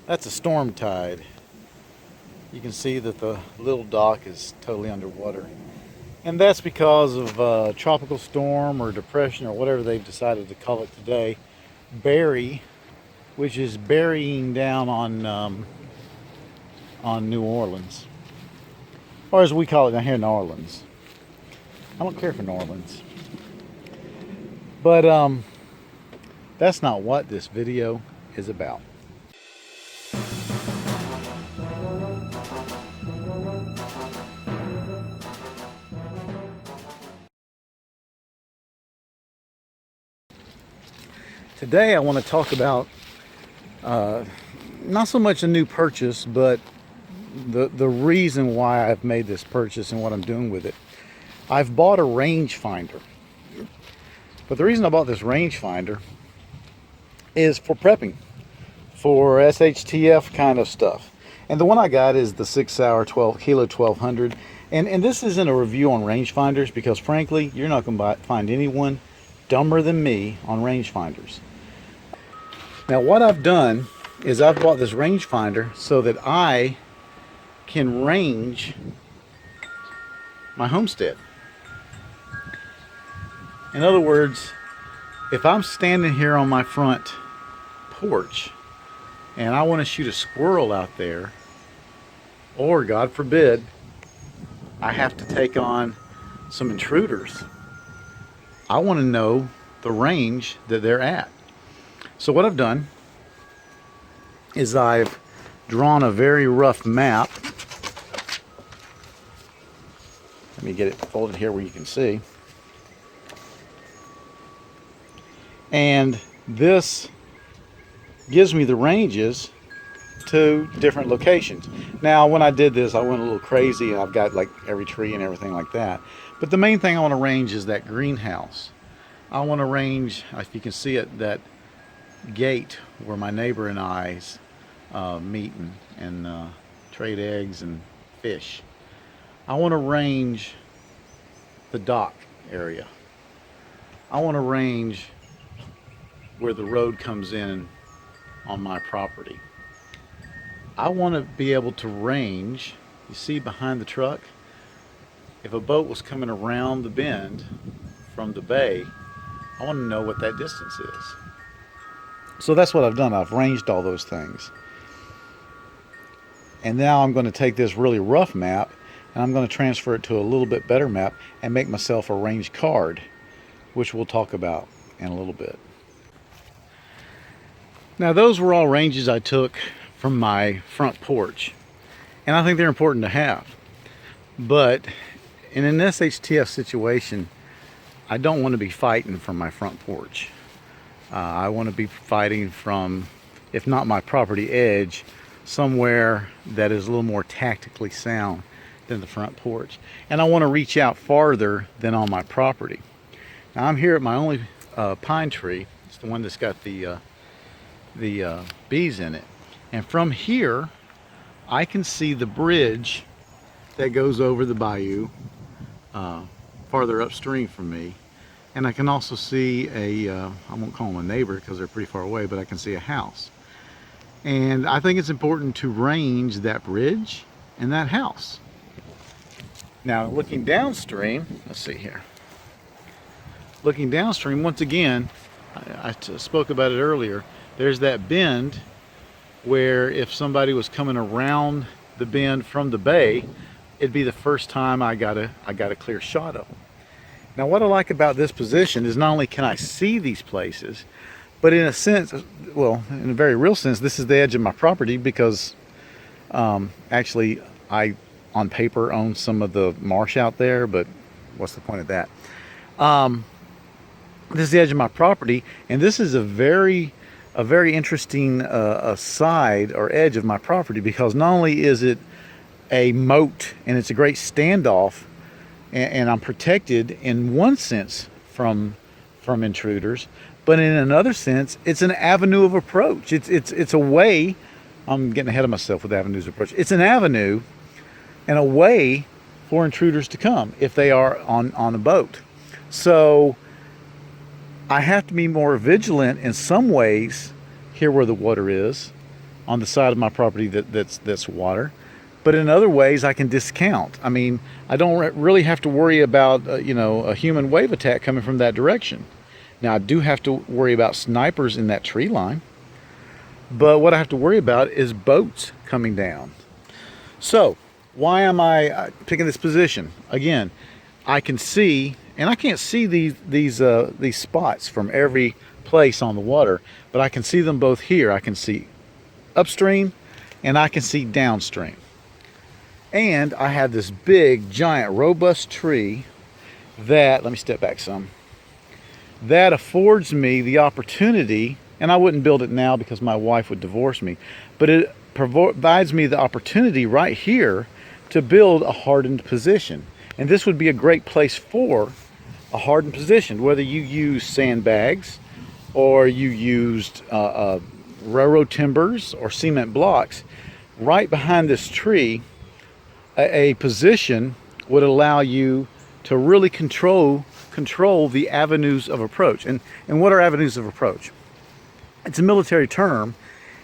That's a storm tide. You can see that the little dock is totally underwater. And that's because of tropical storm or depression or whatever they've decided to call it today, Barry, which is burying down on New Orleans. Or as we call it down here, New Orleans. I don't care for New Orleans. But that's not what this video is about. Today I want to talk about not so much a new purchase, but the reason why I've made this purchase and what I'm doing with it. I've bought a rangefinder. But the reason I bought this rangefinder is for prepping, for SHTF kind of stuff. And the one I got is the 6 hour 12 kilo 1200. And this isn't a review on rangefinders because frankly, you're not going to find anyone dumber than me on rangefinders. Now what I've done is I've bought this rangefinder so that I can range my homestead. In other words, if I'm standing here on my front porch and I want to shoot a squirrel out there, or God forbid, I have to take on some intruders, I want to know the range that they're at. So what I've done is I've drawn a very rough map. Let me get it folded here where you can see. And this gives me the ranges to different locations. Now when I did this I went a little crazy and I've got like every tree and everything like that. But the main thing I want to range is that greenhouse. I want to range, if you can see it, that gate where my neighbor and I's meet and trade eggs and fish. I want to range the dock area. I want to range where the road comes in on my property. I want to be able to range, you see behind the truck, if a boat was coming around the bend from the bay, I want to know what that distance is. So that's what I've done. I've ranged all those things. And now I'm going to take this really rough map and I'm going to transfer it to a little bit better map and make myself a range card, which we'll talk about in a little bit. Now those were all ranges I took from my front porch, and I think they're important to have. But in an SHTF situation, I don't want to be fighting from my front porch. I want to be fighting from, if not my property edge, somewhere that is a little more tactically sound than the front porch. And I want to reach out farther than on my property. Now I'm here at my only pine tree. It's the one that's got the bees in it. And from here, I can see the bridge that goes over the bayou farther upstream from me. And I can also see I won't call them a neighbor because they're pretty far away, but I can see a house. And I think it's important to range that bridge and that house. Now looking downstream, let's see here. Looking downstream, once again, I spoke about it earlier, there's that bend where if somebody was coming around the bend from the bay, it'd be the first time I got a clear shot of them. Now what I like about this position is not only can I see these places, but in a sense, well, in a very real sense, this is the edge of my property because actually I, on paper, own some of the marsh out there, but what's the point of that? This is the edge of my property, and this is a very interesting side or edge of my property because not only is it a moat and it's a great standoff, and I'm protected in one sense from intruders, but in another sense, it's an avenue of approach. It's a way. I'm getting ahead of myself with avenues of approach. It's an avenue and a way for intruders to come if they are on a boat. So I have to be more vigilant in some ways here where the water is on the side of my property that's water. But in other ways, I can discount. I mean, I don't really have to worry about you know, a human wave attack coming from that direction. Now, I do have to worry about snipers in that tree line, but what I have to worry about is boats coming down. So, why am I picking this position? Again, I can see, and I can't see these spots from every place on the water, but I can see them both here. I can see upstream, and I can see downstream. And I have this big, giant, robust tree that, let me step back some, that affords me the opportunity, and I wouldn't build it now because my wife would divorce me, but it provides me the opportunity right here to build a hardened position. And this would be a great place for a hardened position, whether you use sandbags or you used railroad timbers or cement blocks. Right behind this tree, a position would allow you to really control the avenues of approach. And what are avenues of approach? It's a military term,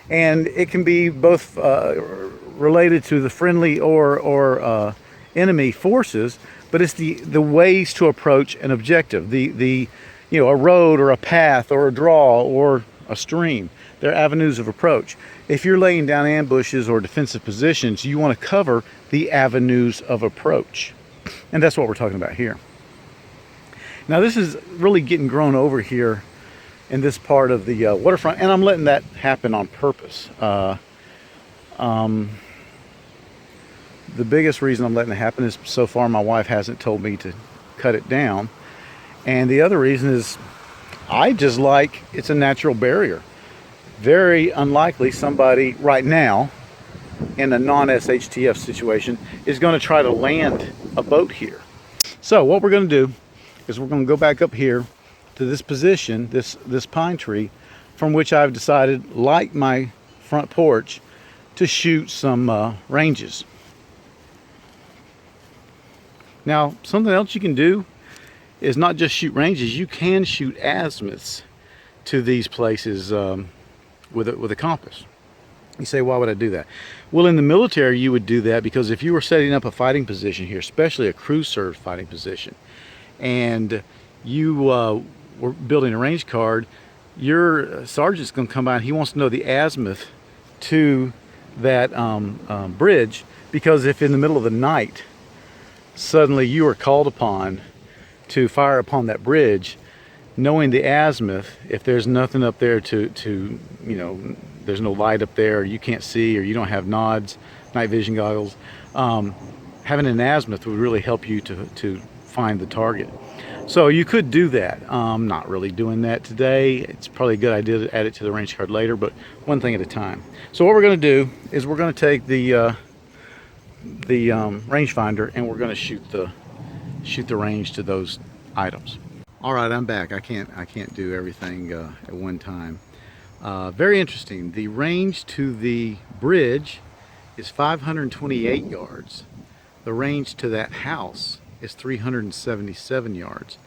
and it can be both related to the friendly or enemy forces, but it's the ways to approach an objective, the you know, a road or a path or a draw or a stream. They're avenues of approach. If you're laying down ambushes or defensive positions, you want to cover the avenues of approach. And that's what we're talking about here. Now, this is really getting grown over here in this part of the waterfront, and I'm letting that happen on purpose. The biggest reason I'm letting it happen is so far my wife hasn't told me to cut it down. And the other reason is I just like, it's a natural barrier. Very unlikely somebody right now in a non-SHTF situation is going to try to land a boat here. So what we're going to do is we're going to go back up here to this position, this pine tree, from which I've decided, like my front porch, to shoot some ranges. Now, something else you can do is not just shoot ranges, you can shoot azimuths to these places with a compass. You say, why would I do that? Well, in the military, you would do that because if you were setting up a fighting position here, especially a crew served fighting position, and you were building a range card, your sergeant's going to come by and he wants to know the azimuth to that bridge, because if in the middle of the night suddenly you are called upon to fire upon that bridge, knowing the azimuth, if there's nothing up there to you know, there's no light up there, or you can't see, or you don't have nods, night vision goggles, having an azimuth would really help you to find the target. So you could do that. I'm not really doing that today. It's probably a good idea to add it to the range card later, but one thing at a time. So what we're going to do is we're going to take the rangefinder and we're going to shoot the range to those items. All right, I'm back. I can't do everything at one time. Very interesting. The range to the bridge is 528 yards. The range to that house is 377 yards.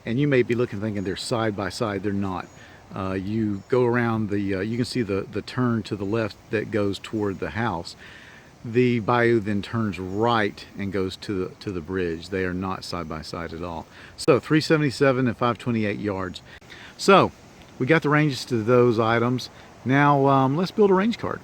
And you may be looking thinking they're side by side. They're not. You go around you can see the turn to the left that goes toward the house. The bayou then turns right and goes to the bridge. They are not side by side at all. So 377 and 528 yards. So we got the ranges to those items. Now let's build a range card.